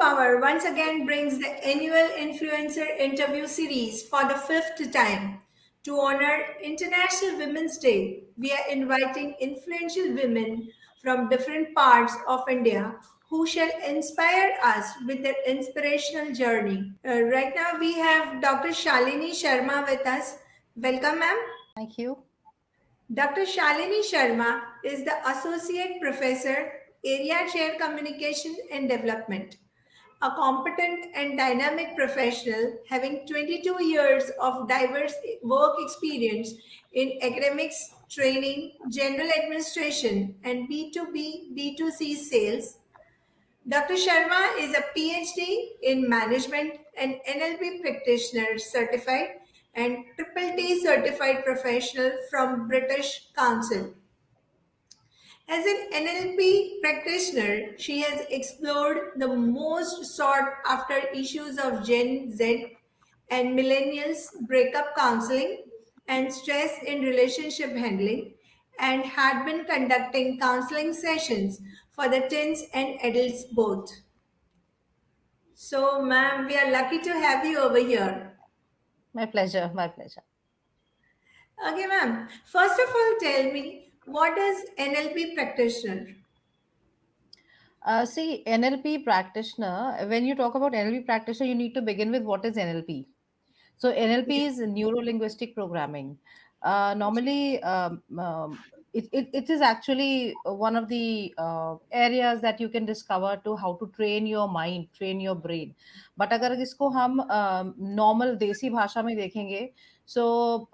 Power once again brings the annual influencer interview series for the fifth time. To honor International Women's Day, we are inviting influential women from different parts of India who shall inspire us with their inspirational journey. Right now, we have Dr. Shalini Sharma with us. Welcome, ma'am. Thank you. Dr. Shalini Sharma is the Associate Professor, Area Chair Communication and Development, a competent and dynamic professional having 22 years of diverse work experience in academics, training, general administration, and B2B, B2C sales. Dr. Sharma is a PhD in management and NLP practitioner certified and Triple T certified professional from British Council. As an NLP practitioner, she has explored the most sought after issues of Gen Z and millennials breakup counseling and stress in relationship handling and had been conducting counseling sessions for the teens and adults both. So, ma'am, we are lucky to have you over here. My pleasure. My pleasure. Okay, ma'am. First of all, tell me what is NLP practitioner? See, NLP practitioner, when you talk about NLP practitioner, you need to begin with what is NLP. So, NLP is neuro linguistic programming. Normally, it is actually one of the areas that you can discover to how to train your mind, train your brain. But अगर इसको हम normal देसी भाषा में देखेंगे, so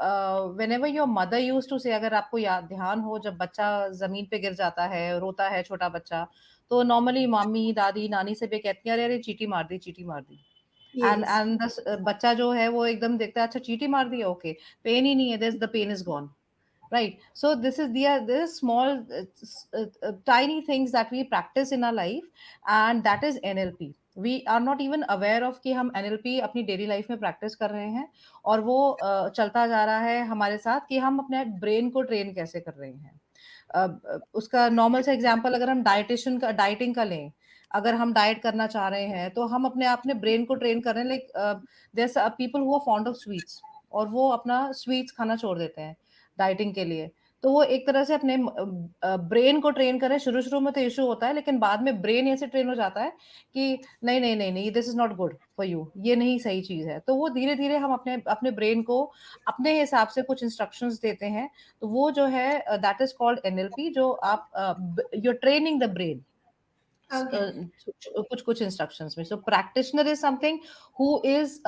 whenever your mother used to say, अगर आपको याद ध्यान हो जब बच्चा जमीन पे गिर जाता है रोता है छोटा बच्चा तो नॉर्मली मामी दादी नानी से भी कहती हैं अरे अरे चीटी मार दी Yes. एंड बच्चा जो है वो एकदम देखता है अच्छा चीटी मार दी है ओके पेन ही नहीं है this the pen is gone right so this is small tiny things that we practice in our life and that is NLP we are not even aware of कि हम NLP अपनी daily life में practice कर रहे हैं और वो चलता जा रहा है हमारे साथ कि हम अपने ब्रेन को ट्रेन कैसे कर रहे हैं उसका नॉर्मल सा एग्जांपल अगर हम डाइटिशियन का डाइटिंग का लें अगर हम डाइट करना चाह रहे हैं तो हम अपने अपने ब्रेन को ट्रेन कर रहे हैं like there people who are fond of sweets और वो अपना स्वीट्स खाना छोड़ देते हैं डाइटिंग के लिए तो वो एक तरह से अपने ब्रेन को ट्रेन करें शुरू शुरू में तो इशू होता है लेकिन बाद में ब्रेन ऐसे ट्रेन हो जाता है कि नहीं this is not good for you ये नहीं सही चीज है तो वो धीरे धीरे हम अपने अपने ब्रेन को अपने हिसाब से कुछ इंस्ट्रक्शंस देते हैं तो वो जो है दैट इज कॉल्ड NLP जो आप you training the brain Okay. कुछ कुछ इंस्ट्रक्शंस में so practitioner is something who is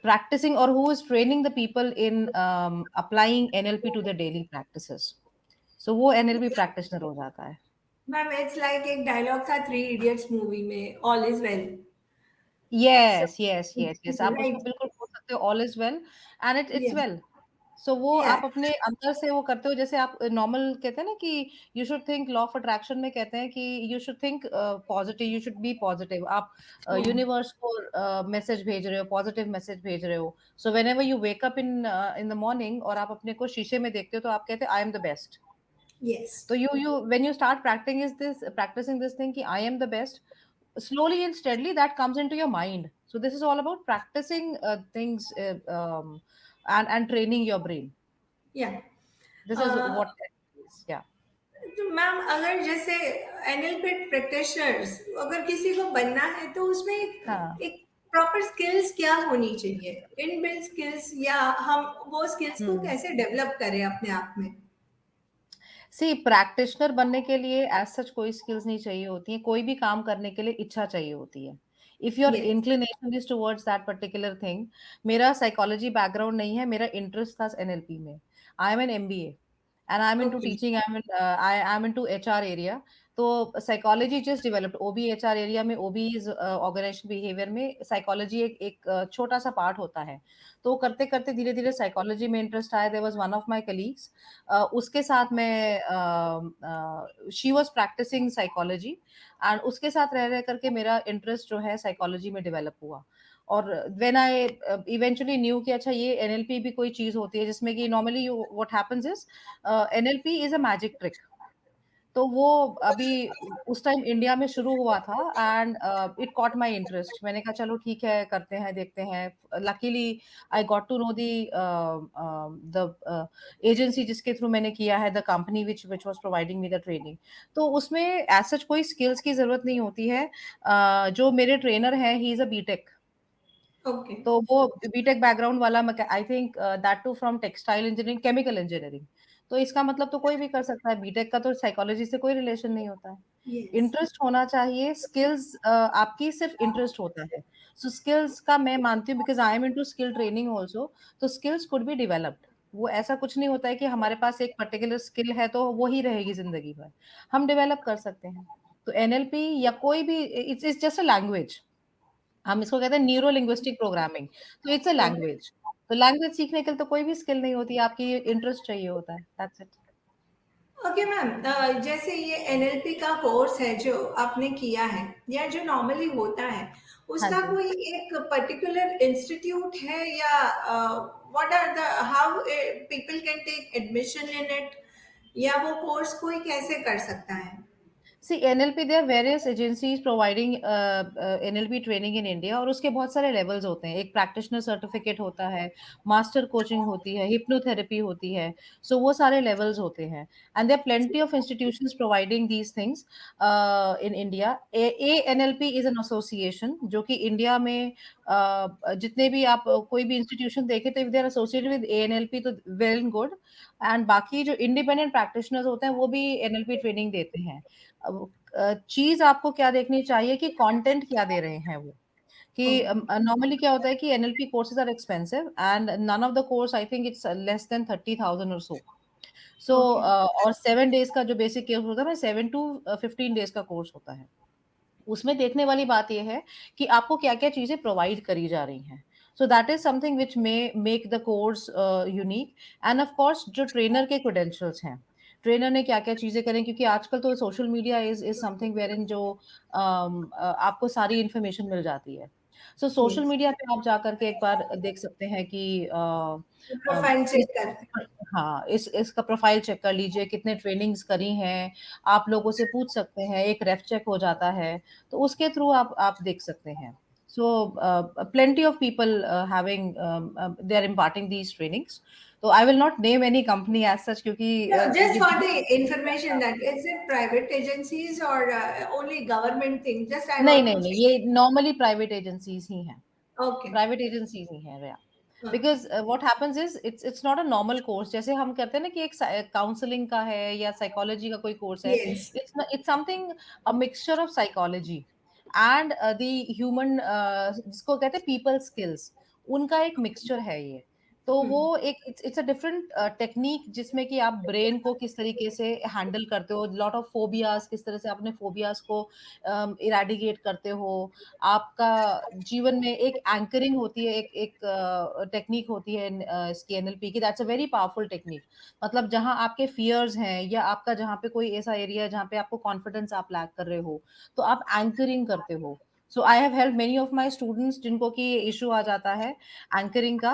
practicing or who is training the people in applying NLP to their daily practices. So वो NLP practitioner हो जाता है. Ma'am it's like एक dialogue था three idiots movie में all is well so Yes. आप उसको right बिल्कुल बोल सकते हो all is well and it's या well. So वो या आप अपने अंदर से वो करते हो जैसे आप नॉर्मल कहते हैं ना कि you should think law of attraction में कहते हैं कि you should think positive you should be positive आप यूनिवर्स को मैसेज भेज रहे हो पॉजिटिव मैसेज भेज रहे हो so when ever you wake up in the morning और आप अपने को शीशे में देखते हो तो आप कहते हैं I am the best yes तो you when you start practicing this thing ki I am the best slowly and steadily that comes into your mind so this is all about practicing things and training your brain या this is what that is yeah तो ma'am अगर जैसे NLP practitioners अगर किसी को बनना है तो उसमें हाँ एक प्रॉपर स्किल्स क्या होनी चाहिए इनबिल्ट स्किल्स या हम वो स्किल्स को हम्म कैसे डेवलप करें अपने आप में सी प्रैक्टिशनर बनने के लिए एज सच कोई स्किल्स नहीं चाहिए होती है कोई भी काम करने के लिए इच्छा चाहिए होती है if your yes inclination is towards that particular thing मेरा साइकोलॉजी बैकग्राउंड नहीं है मेरा इंटरेस्ट था NLP में I am an MBA and I'm into okay teaching. I'm into HR area. तो psychology just developed OB HR area में OB is organization behaviour में psychology एक छोटा सा पार्ट होता है तो करते करते धीरे धीरे साइकोलॉजी में इंटरेस्ट आया there was one of my colleagues उसके साथ मैं she was practising psychology and उसके साथ रह रह करके मेरा इंटरेस्ट जो है साइकोलॉजी में डेवलप हुआ और व्हेन आई इवेंचुअली न्यू कि अच्छा ये NLP भी कोई चीज होती है जिसमें कि normally what happens is NLP is a magic trick तो वो अभी उस टाइम इंडिया में शुरू हुआ था, and it caught my interest. मैंने कहा चलो ठीक है, करते हैं, देखते हैं। Luckily I got to know the agency जिसके थ्रू मैंने किया है, the company which was providing me the training. तो उसमें एज सच कोई स्किल्स की जरूरत नहीं होती है। जो मेरे ट्रेनर हैं, he is a BTech. Okay. तो वो बीटेक बैकग्राउंड वाला, I think that too from textile engineering, chemical engineering. तो इसका मतलब तो कोई भी कर सकता है, बीटेक का तो साइकोलॉजी से कोई रिलेशन नहीं होता है। यस। इंटरेस्ट होना चाहिए, स्किल्स आपकी सिर्फ इंटरेस्ट होता है। सो स्किल्स का मैं मानती हूँ, because I am into skill training also. तो स्किल्स कुड बी डेवलप्ड। वो ऐसा कुछ नहीं होता है कि हमारे पास एक पर्टिकुलर स्किल है तो वो ही रहेगी जिंदगी भर। हम डेवलप कर सकते हैं। तो एनएलपी या कोई भी, इट्स जस्ट अ लैंग्वेज। हम इसको कहते हैं न्यूरो लिंग्विस्टिक प्रोग्रामिंग। तो इट्स अ ओके। लैंग्वेज। तो लैंग्वेज सीखने के लिए तो कोई भी स्किल नहीं होती, आपकी इंटरेस्ट चाहिए होता है, दैट्स इट। ओके मैम, जैसे ये एनएलपी का कोर्स है जो आपने किया है या जो नॉर्मली होता है, हाँ उसका जी। कोई एक पर्टिकुलर इंस्टीट्यूट है या what are the how people can take admission in it, या वो कोर्स कोई कैसे कर सकता है? See NLP, there various agencies providing NLP training in India, और उसके बहुत सारे लेवल्स होते हैं। एक प्रैक्टिशनर सर्टिफिकेट होता है, मास्टर कोचिंग होती है, हिप्नोथेरेपी होती है। सो वो सारे लेवल्स होते हैं, and there plenty of institutions providing these things in India. A NLP is an association जो कि इंडिया में जितने भी आप कोई भी इंस्टीट्यूशन देखें, तो if they are associated with ANLP तो वेल एंड गुड। एंड बाकी जो इंडिपेंडेंट प्रैक्टिशनर्स होते हैं वो भी एनएलपी ट्रेनिंग देते हैं। अब चीज आपको क्या देखनी चाहिए कि कंटेंट क्या दे रहे हैं वो। कि ओके। नॉर्मली क्या होता है कि NLP courses are expensive, and none of the course I think it's less than 30,000 और सो। So okay. और 7 डेज का जो बेसिक कोर्स होता है ना, 7 to 15 डेज का कोर्स होता है। उसमें देखने वाली बात ये है कि आपको क्या-क्या चीज़ें प्रोवाइड करी जा रही हैं। So that is something which may make the course unique. End of course जो ट्रेनर के क्रेडेंशियल्स हैं, ट्रेनर ने क्या-क्या चीज़ें करें, क्योंकि आजकल तो social media is something wherein जो आपको सारी इन्फॉर्मेशन मिल जाती है। सो सोशल यस। मीडिया पे आप जा कर के एक बार देख सकते हैं कि प्रोफाइल इस चेक करते हाँ, इस इसका प्रोफाइल चेक कर लीजिए, कितने ट्रेनिंग्स करी हैं, आप लोगों से पूछ सकते हैं, एक रेफ चेक हो जाता है, तो उसके थ्रू आप देख सकते हैं। So plenty of people having they are imparting these trainings. तो I will not name any company as such, No, just क्योंकि for the information that is it private agencies or only government thing? Just I नहीं, want नहीं, to नहीं, check. ये normally private agencies ही हैं। Okay. Private agencies ही हैं, या हाँ, because what happens is it's not a normal course. जैसे हम कहते हैं ना कि एक काउंसलिंग का है या साइकोलॉजी का कोई कोर्स है। yes. It's something a mixture of psychology and the human, जिसको कहते हैं पीपल स्किल्स, उनका एक मिक्सचर है ये। तो वो Hmm. एक इट्स अ डिफरेंट टेक्निक जिसमें कि आप ब्रेन को किस तरीके से हैंडल करते हो, लॉट ऑफ फोबियाज, किस तरह से अपने फोबियाज को इरेडिकेट करते हो। आपका जीवन में एक एंकरिंग होती है, एक एक टेक्निक होती है इसकी एनएलपी की, that's a very powerful technique. मतलब जहाँ आपके फियर्स हैं या आपका जहाँ पे कोई ऐसा एरिया है जहाँ पे आपको कॉन्फिडेंस आप लैक कर रहे हो, तो आप एंकरिंग करते हो। So I have help many of my students जिनको कि ये इशू आ जाता है एंकरिंग का,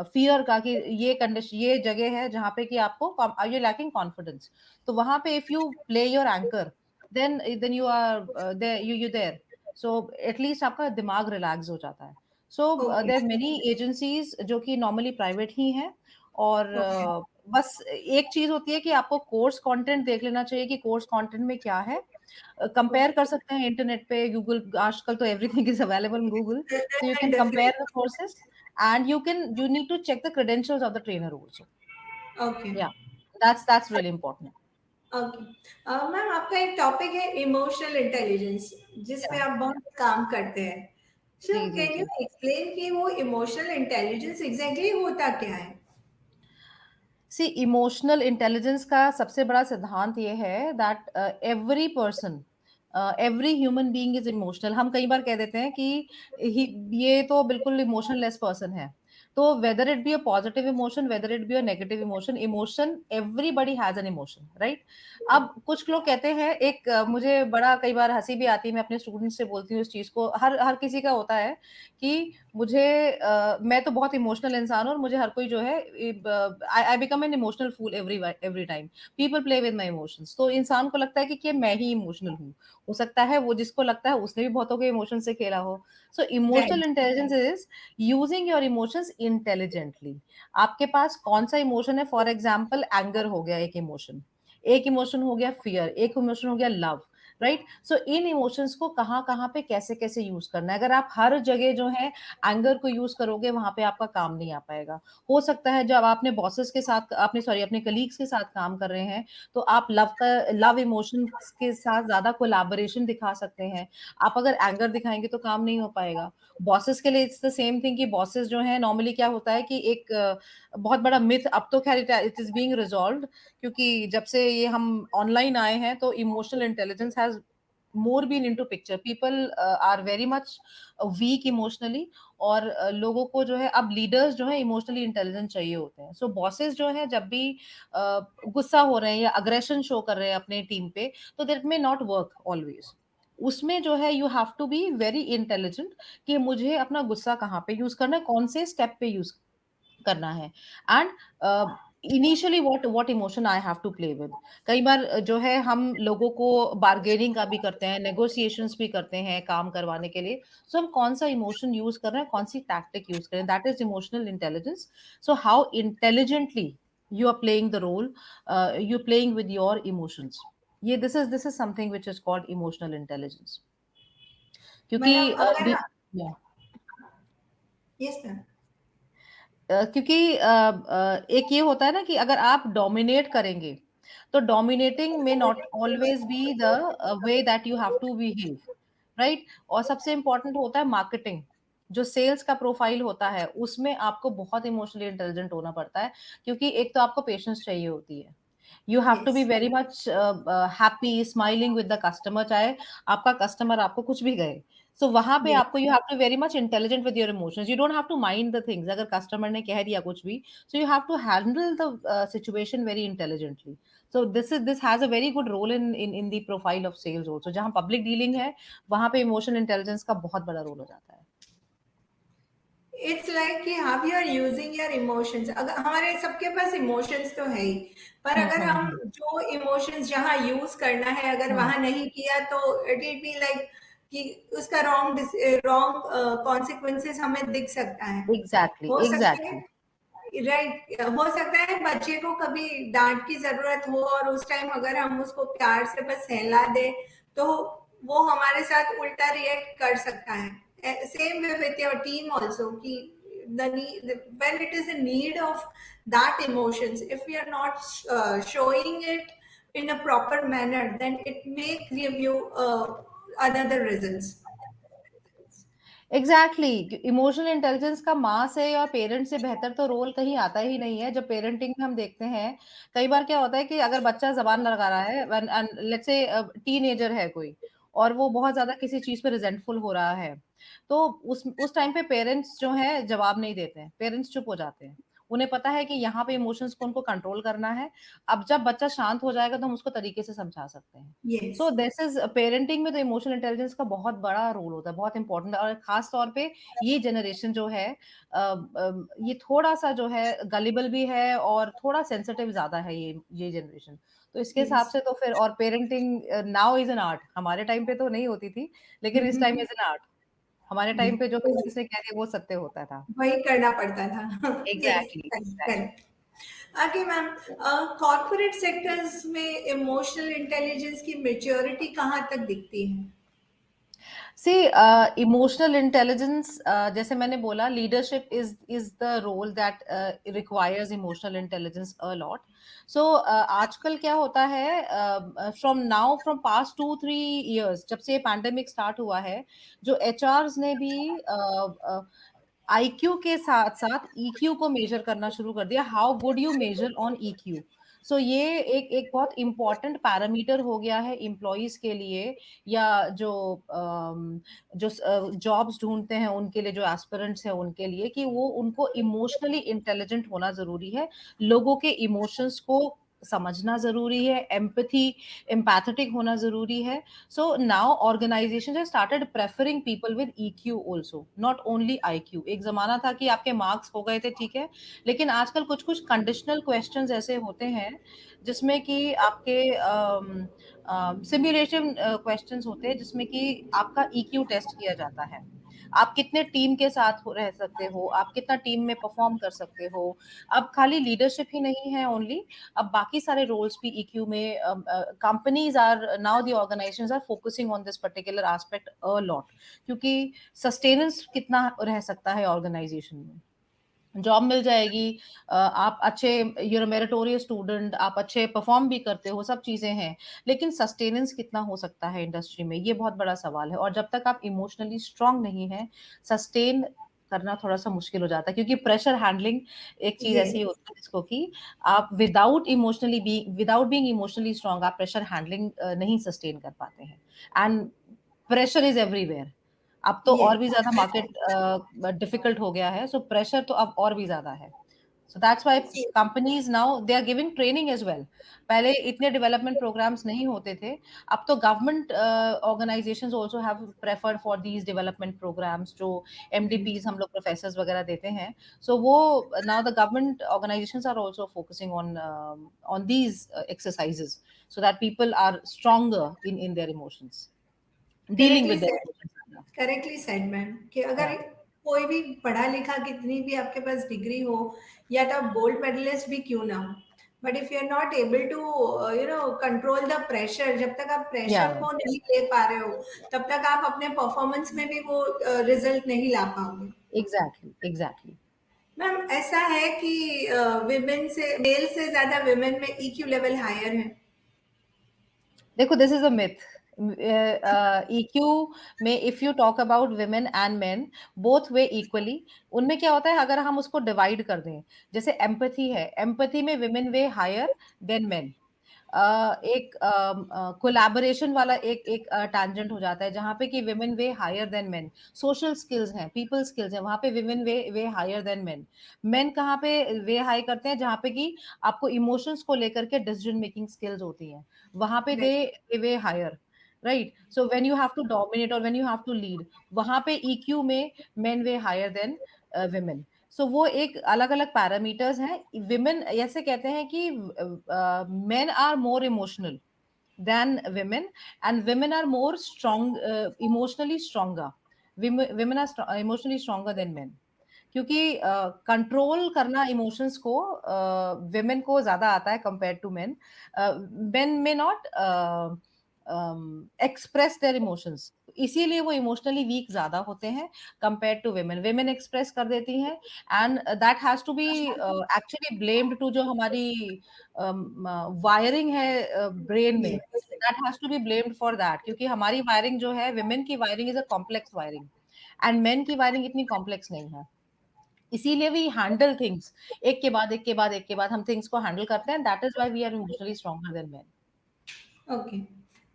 फियर का, कि ये कंडीशन, ये जगह है जहाँ पे कि आपको यू लैकिंग कॉन्फिडेंस। तो वहां पे if you play your anchor, then you are there, you there. So at least आपका दिमाग रिलैक्स हो जाता है। So Okay. There many agencies जो कि नॉर्मली प्राइवेट ही हैं। और Okay. बस एक चीज होती है कि आपको कोर्स कंटेंट देख लेना चाहिए कि कोर्स कंटेंट में क्या है। Compare Okay. कर सकते हैं इंटरनेट पे, गूगल, आजकल तो everything is available in Google. So you can Definitely. Compare the courses, and you need to check the credentials of the trainer also. Okay. या that's really important. Okay. Ma'am, आपका एक topic है emotional intelligence, जिसपे या आप बहुत काम करते हैं। सो जी, जी, कैन यू जी। एक्सप्लेन कि वो इमोशनल इंटेलिजेंस एग्जैक्टली होता क्या है? सी इमोशनल इंटेलिजेंस का सबसे बड़ा सिद्धांत ये है that every person, every human being is emotional. हम कई बार कह देते हैं कि ये तो बिल्कुल इमोशनलेस पर्सन है। तो whether it be a positive emotion, whether it be a negative emotion, emotion, everybody has an emotion, right? अब कुछ लोग कहते हैं, एक मुझे बड़ा कई बार हंसी भी आती है, मैं अपने स्टूडेंट्स से बोलती हूँ इस चीज को, हर हर किसी का होता है कि मुझे मैं तो बहुत इमोशनल इंसान हूँ और मुझे हर कोई जो है I I become an emotional fool every time. People play with my emotions, तो इंसान को लगता है कि मैं ही इमोशनल हूँ। हो सकता है वो जिसको लगता है उसने भी बहुतों के इमोशन से खेला हो। So emotional right. Intelligence is using your emotions intelligently. आपके पास कौन सा इमोशन है, फॉर एग्जाम्पल एंगर हो गया एक इमोशन हो गया फियर, एक इमोशन हो गया लव, राइट? सो इन इमोशंस को कहाँ कहाँ पे कैसे कैसे यूज करना है। अगर आप हर जगह जो है एंगर को यूज करोगे, वहां पे आपका काम नहीं आ पाएगा। हो सकता है जब आपने बॉसेस के साथ, आपने सॉरी अपने कलीग्स के साथ काम कर रहे हैं, तो आप लव इमोशन के साथ ज्यादा कोलैबोरेशन दिखा सकते हैं। आप अगर एंगर दिखाएंगे तो काम नहीं हो पाएगा। बॉसेस के लिए इट्स द सेम थिंग कि बॉसेस जो है नॉर्मली क्या होता है कि एक बहुत बड़ा मिथ, अब तो खैर इट इज बीइंग रिजॉल्व्ड, क्योंकि जब से ये हम ऑनलाइन आए हैं तो emotional intelligence has more been into picture. People are very much weak emotionally, और लोगों को जो है अब लीडर्स जो है इमोशनली इंटेलिजेंट चाहिए होते हैं। सो बॉसेस जो है जब भी गुस्सा हो रहे हैं या अग्रेशन शो कर रहे हैं अपने टीम पे, तो that may not work always. उसमें जो है you have to be very intelligent कि मुझे अपना गुस्सा कहाँ पे यूज करना है, कौन से स्टेप पे यूज करना है, and initially what emotion I have to play with. कई बार जो है हम लोगों को बार्गेनिंग का भी करते हैं, नेगोशिएशंस भी करते हैं काम करवाने के लिए। सो हम कौन सा इमोशन यूज कर रहे हैं, कौन सी टैक्टिक यूज करें, that is emotional intelligence. So how intelligently you are playing the role, you're playing with your emotions। ये this is something which is called emotional intelligence, क्योंकि मतलब अगर, yeah, यस मैम। क्योंकि एक ये होता है ना कि अगर आप डोमिनेट करेंगे, तो डोमिनेटिंग में not always be the way that you have to behave, right? और सबसे इंपॉर्टेंट होता है मार्केटिंग। जो सेल्स का प्रोफाइल होता है उसमें आपको बहुत इमोशनली इंटेलिजेंट होना पड़ता है, क्योंकि एक तो आपको पेशेंस चाहिए होती है। You have to be yes. Very much happy smiling with the customer, चाहे आपका कस्टमर आपको कुछ भी कहे। सो वहां पे यस। आपको you have to very much intelligent with your emotions. You don't have to mind the things, अगर कस्टमर ने कह दिया कुछ भी, so you have to handle the situation very intelligently. So this has a very good role in the profile of sales also. जहां public dealing है, वहां पे इमोशनल इंटेलिजेंस का बहुत बड़ा रोल हो जाता है। इट्स लाइक कि how you are using your emotions. अगर हमारे सबके पास इमोशंस तो है ही, पर अगर हम हम्म। जो इमोशंस जहाँ यूज करना है अगर हम्म। वहां नहीं किया, तो इट विल बी लाइक कि उसका रॉन्ग कॉन्सिक्वेंसेस हमें दिख सकता है। एग्जैक्टली हो सकता है, एग्जैक्टली। राइट, हो सकता है बच्चे को कभी डांट की जरूरत हो और उस टाइम अगर हम उसको प्यार से बस सहला दे, तो वो हमारे साथ उल्टा रिएक्ट कर सकता है। Same way with your team also कि the need, when it is in need of that emotions, if we are not showing it in a proper manner, then it may give you another results। Exactly exactly. Emotional intelligence का माँ से या parent से बेहतर तो role कहीं आता ही नहीं है। जब पेरेंटिंग में हम देखते हैं, कई बार क्या होता है कि अगर बच्चा जबान लगा रहा है, लेट्स से टीनेजर है कोई, और वो बहुत ज्यादा किसी चीज पे रिजेंटफुल हो रहा है, तो उस टाइम पे पेरेंट्स जो है जवाब नहीं देते हैं, पेरेंट्स चुप हो जाते हैं। उन्हें पता है कि यहाँ पे इमोशंस को उनको कंट्रोल करना है। अब जब बच्चा शांत हो जाएगा तो हम उसको तरीके से समझा सकते हैं। Yes. So this is parenting में तो इमोशनल इंटेलिजेंस का बहुत बड़ा रोल होता है, बहुत इंपॉर्टेंट है। और खास तौर पे ये जनरेशन जो है, ये थोड़ा सा जो है गलिबल भी है और थोड़ा सेंसिटिव ज्यादा है ये जनरेशन। तो इसके हिसाब यस। से तो फिर, और parenting now is an art. हमारे टाइम पे तो नहीं होती थी, लेकिन इस टाइम इज एन आर्ट। हमारे टाइम पे जो किसी किसी ने कह दिया वो सत्य होता था। वही करना पड़ता था। Yes, exactly exactly. करेक्ट। आगे मैम, कॉर्पोरेट सेक्टर्स में इमोशनल इंटेलिजेंस की मेच्योरिटी कहाँ तक दिखती है? सी इमोशनल इंटेलिजेंस, जैसे मैंने बोला, leadership is the role that requires emotional intelligence a lot. So आजकल क्या होता है, फ्रॉम पास्ट 2-3 इयर्स, जब से पैंडेमिक स्टार्ट हुआ है, जो एचआरस ने भी आईक्यू के साथ साथ ईक्यू को मेजर करना शुरू कर दिया। How good you measure on EQ. So ये एक एक बहुत इंपॉर्टेंट पैरामीटर हो गया है एम्प्लॉयज के लिए, या जो जो जॉब्स ढूंढते हैं उनके लिए, जो एस्पिरेंट्स हैं उनके लिए, कि वो उनको इमोशनली इंटेलिजेंट होना जरूरी है। लोगों के इमोशंस को समझना ज़रूरी है, एम्पैथी एम्पैथेटिक होना ज़रूरी है। So now organisations have started preferring people with EQ also, not only IQ. एक ज़माना था कि आपके मार्क्स हो गए थे, ठीक है, लेकिन आजकल कुछ-कुछ कंडीशनल क्वेश्चंस ऐसे होते हैं, जिसमें कि आपके सिमुलेशन क्वेश्चंस होते हैं, जिसमें कि आपका ईक्यू टेस्ट किया जाता है। आप कितने टीम के साथ रह सकते हो, आप कितना टीम में परफॉर्म कर सकते हो। अब खाली लीडरशिप ही नहीं है ओनली, अब बाकी सारे रोल्स भी ईक्यू में companies are now the organisations are focusing on this particular aspect a lot, क्योंकि सस्टेनेंस कितना रह सकता है ऑर्गेनाइजेशन में, जॉब मिल जाएगी, आप अच्छे मेरिटोरियस स्टूडेंट, आप अच्छे परफॉर्म भी करते हो, सब चीजें हैं, लेकिन सस्टेनेंस कितना हो सकता है इंडस्ट्री में, ये बहुत बड़ा सवाल है। और जब तक आप इमोशनली स्ट्रांग नहीं है, सस्टेन करना थोड़ा सा मुश्किल हो जाता है, क्योंकि प्रेशर हैंडलिंग एक चीज जी। ऐसी होती है जिसको कि आप विदाउट बीइंग इमोशनली स्ट्रांग आप प्रेशर हैंडलिंग नहीं सस्टेन कर पाते हैं। And pressure is everywhere. अब तो ये और भी ज़्यादा मार्केट डिफिकल्ट हो गया है, सो प्रेशर तो अब और भी ज़्यादा है। So that's why companies now they are giving training as well. पहले इतने डेवलपमेंट प्रोग्राम्स नहीं होते थे, अब तो government organisations also have preferred for these development programmes, जो एमडीपीज हम लोग प्रोफेसर्स वगैरह देते हैं। सो वो now the government organisations are also focusing on these exercises, so that people are stronger in their emotions, dealing correctly with their said, emotions. Correctly said ma'am, कि या अगर कोई भी पढ़ा लिखा कितनी भी आपके पास डिग्री हो, या तो आप गोल्ड मेडलिस्ट भी क्यों ना हो, but if you are not able to control the pressure, जब तक आप या प्रेशर को नहीं ले पा रहे हो, तब तक आप अपने परफॉर्मेंस में भी वो रिजल्ट नहीं ला पाओगे। Exactly exactly. मैम ऐसा है कि विमेन से, मेल से ज्यादा विमेन में ईक्यू लेवल हायर है। देखो, this is a myth. EQ में if you talk about women and men, both weigh equally, उनमें क्या होता है अगर हम उसको डिवाइड कर दें, जैसे एम्पैथी है, एम्पैथी में women way higher than main. एक कोलैबोरेशन वाला एक एक टैंजेंट हो जाता है, जहाँ पे कि women way higher than men. Social skills हैं, पीपल स्किल्स हैं, वहाँ पे women way way higher than men. Men कहाँ पे वे हाई करते हैं, जहाँ पे कि आपको इमोशंस को लेकर के डिसीजन मेकिंग स्किल्स होती हैं, वहाँ पे they way higher, right. So when you have to dominate और when you have to lead, वहाँ पे ईक्यू में men way higher than women. So वो एक अलग अलग पैरामीटर्स हैं। विमेन ऐसे कहते हैं कि men are more emotional than women, and women are more strong, emotionally stronger. Women are emotionally stronger than men, क्योंकि कंट्रोल करना इमोशंस को विमेन को ज्यादा आता है कंपेयर टू मेन। मेन में नॉट एक्सप्रेस देयर इमोशंस, इसीलिए वो इमोशनली वीक ज्यादा होते हैं compare to women. Women express कर देती हैं, and that has to be actually blamed to जो हमारी वायरिंग है ब्रेन में, that has to be blamed for that, क्योंकि हमारी वायरिंग जो है, विमेन की wiring is a complex wiring, and main की वायरिंग इतनी कॉम्प्लेक्स नहीं है। इसीलिए वी हैंडल थिंग्स एक के बाद एक के बाद एक के बाद हम थिंग्स को हैंडल करते हैं, that is why we are emotionally stronger than men. Okay,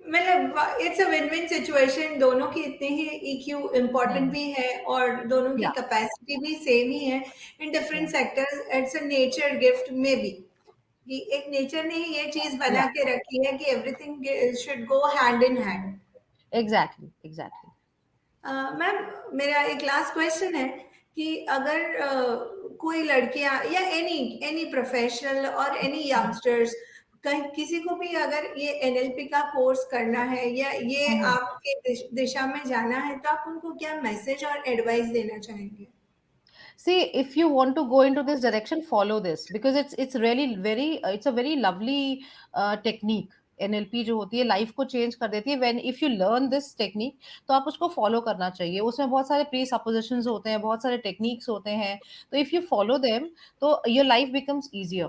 मतलब it's a win win situation, दोनों की इतनी ही ईक्यू इम्पोर्टेंट हम्म। भी है और दोनों की या कैपेसिटी भी सेम ही है इन डिफरेंट या sectors. It's a nature gift में भी, कि एक नेचर ने ही ये चीज या बना के रखी है कि everything should go hand in hand. Exactly exactly. Ma'am, मेरा एक लास्ट क्वेश्चन है कि अगर कोई लड़कियां या एनी एनी प्रोफेशनल और एनी यंगस्टर्स, कहीं किसी को भी अगर ये एनएलपी का कोर्स करना है या ये आपके दिशा में जाना है, तो आप उनको क्या मैसेज और एडवाइस देना चाहेंगे? See, if you want to go into this direction, follow this, because it's really very it's a very lovely technique। NLP जो होती है लाइफ को चेंज कर देती है। When if you learn this technique, तो आप उसको फॉलो करना चाहिए। उसमें बहुत सारे प्री सपोजिशंस होते हैं, बहुत सारे टेक्निक्स होते हैं, तो इफ यू फॉलो देम, तो योर लाइफ बिकम्स इजियर।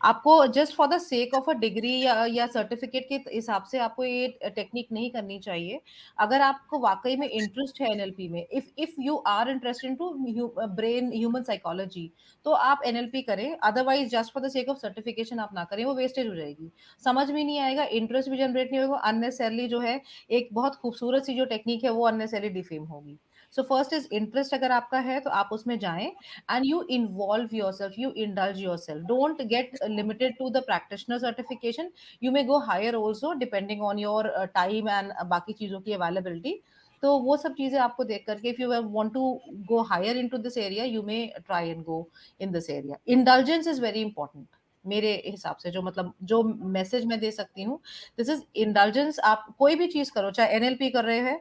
आपको just for the sake of a degree या सर्टिफिकेट के हिसाब से आपको ये टेक्निक नहीं करनी चाहिए। अगर आपको वाकई में इंटरेस्ट है एनएलपी में, if you are interested into brain human psychology, तो आप एनएलपी करें। Otherwise just for the sake of certification आप ना करें, वो वेस्टेज हो जाएगी, समझ में नहीं आएगा, इंटरेस्ट भी जनरेट नहीं होगा, अननेसेसरली जो है एक बहुत खूबसूरत सी जो टेक्निक है वो अननेसेसरली डिफेम होगी। सो फर्स्ट इज इंटरेस्ट, अगर आपका है तो आप उसमें जाएं, and you involve yourself, you indulge yourself, don't get limited to the practitioner certification, you may go higher also depending on your time and बाकी चीजों की अवेलेबिलिटी। तो वो सब चीजें आपको देख करके, if you want to go higher into this area, you may try and go in this area. Indulgence is very important मेरे हिसाब से, जो मतलब जो मैसेज मैं दे सकती हूँ, दिस इज इंडल्जेंस। आप कोई भी चीज करो, चाहे एनएलपी कर रहे हैं,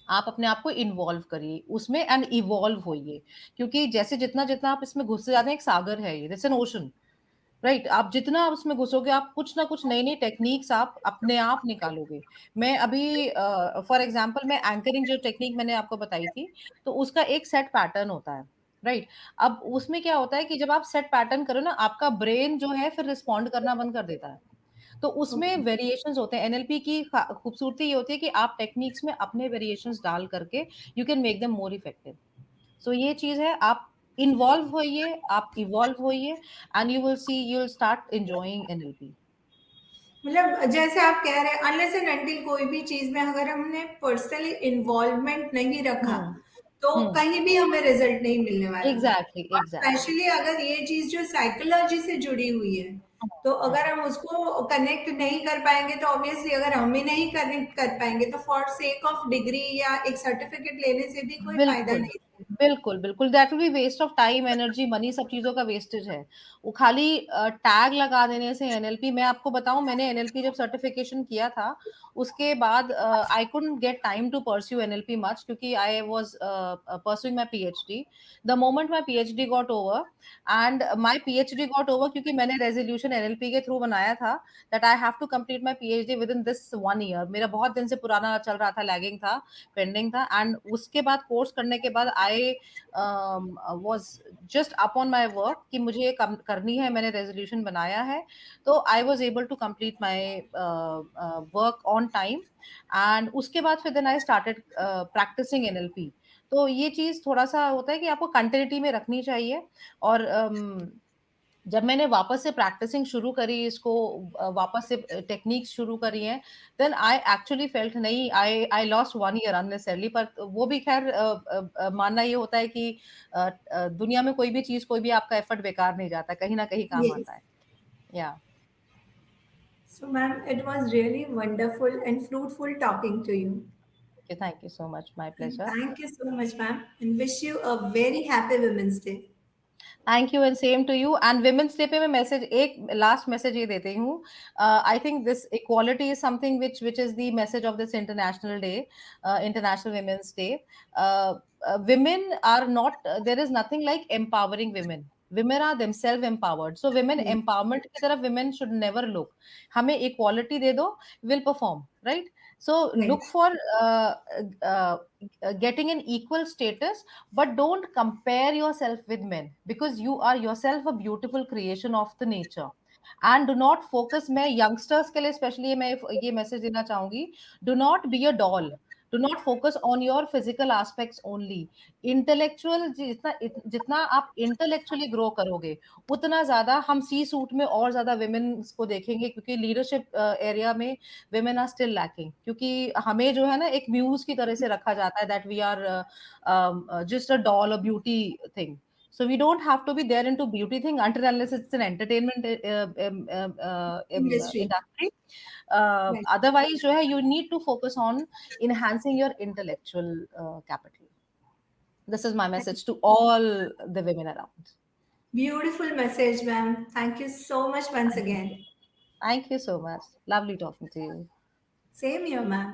आप अपने आप को इन्वॉल्व करिए उसमें एंड इवॉल्व होइए, क्योंकि जैसे जितना जितना आप इसमें घुसते जाते हैं, एक सागर है ये, इट्स एन ओशन, राइट? आप जितना आप उसमें घुसोगे, आप कुछ ना कुछ नई नई टेक्निक्स आप अपने आप निकालोगे। मैं अभी फॉर एग्जांपल, मैं एंकरिंग जो टेक्निक मैंने आपको बताई थी, तो उसका एक सेट पैटर्न होता है, राइट? अब उसमें क्या होता है कि जब आप सेट पैटर्न करो ना, आपका ब्रेन जो है फिर रिस्पॉन्ड करना बंद कर देता है। तो उसमें Okay. वेरिएशंस होते हैं। एनएलपी की खूबसूरती ये होती है कि आप टेक्निक्स में अपने वेरिएशंस डाल करके you can make them more effective. So ये चीज है, आप इन्वॉल्व होइए, आप इवॉल्व होइए, and you will see, you will start enjoying NLP. मतलब जैसे आप कह रहे हैं, अनलेस एंड अनटिल कोई भी चीज में अगर हमने पर्सनली इन्वॉल्वमेंट नहीं रखा, हम्म। तो हम्म। कहीं भी हमें रिजल्ट नहीं मिलने वाला। एग्जैक्टली, और एग्जैक्टली। स्पेशली अगर ये चीज जो साइकोलॉजी से जुड़ी हुई है, तो अगर हम उसको कनेक्ट नहीं कर पाएंगे, तो ऑब्वियसली अगर हम ही नहीं कनेक्ट कर पाएंगे, तो फॉर सेक ऑफ डिग्री या एक सर्टिफिकेट लेने से भी कोई फायदा बिल्कुल, नहीं है। बिल्कुल, बिल्कुल, that will be waste of time, energy, money, सब चीज़ों का वेस्टेज है। वो खाली टैग लगा देने से एनएलपी, मैं आपको बताऊँ, मैंने एनएलपी जब सर्टिफिकेशन किया था, उसके बाद I couldn't get time to pursue NLP much, क्योंकि I was pursuing my PhD. The moment my PhD got over, and my PhD got over, क्योंकि मैंने रेज़ोल्यूशन एनएलपी के थ्रू बनाया था that I have to complete my PhD within this 1 year. मेरा बहुत दिन से पुराना चल रहा था, लैगिंग था, पेंडिंग था, एंड उसके बाद कोर्स करने के बाद I was just up on my work कि मुझे ये करनी है, मैंने रेजोल्यूशन बनाया है। तो I was able to complete my work on time, and उसके बाद फिर then I started practising NLP. तो ये चीज थोड़ा सा होता है कि आपको कंटिन्यूटी में रखनी चाहिए। और जब मैंने वापस से प्रैक्टिसिंग शुरू करी इसको, वापस से टेक्निक्स शुरू करी हैं, देन आई एक्चुअली फेल्ट, नहीं, आई आई लॉस्ट 1 ईयर अननेसेसरली। पर वो भी खैर मानना ये होता है कि दुनिया में कोई भी चीज, कोई भी आपका एफर्ट बेकार नहीं जाता, कहीं ना कहीं काम Yes. आता है। या So, ma'am, it was really wonderful and fruitful talking to you. Thank you so much, my And pleasure. thank you so much, ma'am, and wish you a very happy Women's Day. Thank you, and same to you. And women's day पे मैं message, एक last message ये देती हूँ। I think this equality is something which is the message of this international day, international women's day. women are not, there is nothing like empowering women. Women are themselves empowered, so women Yes. empowerment की तरफ women should never look। हमें equality दे दो, will perform, right? So Right. look for uh, getting an equal status, but don't compare yourself with men, because you are yourself a beautiful creation of the nature। and do not focus, मैं youngsters के लिए specially मैं ये message देना चाहूंगी, do not be a doll, do not focus on your physical aspects only। Intellectual जितना जितना आप इंटेलेक्चुअली ग्रो करोगे, उतना ज्यादा हम सी सूट में और ज्यादा women को देखेंगे, क्योंकि लीडरशिप एरिया में women are still lacking, क्योंकि हमें जो है ना एक म्यूज की तरह से रखा जाता है, that we are just a doll, a beauty thing। So we don't have to be there into beauty thing until unless it's an entertainment Industry. industry। Right. Otherwise जो है, you need to focus on enhancing your intellectual capital। This is my message to all the women around। Beautiful message, ma'am. Thank you so much once Thank you, again. thank you so much, lovely talking to you। Same here, ma'am.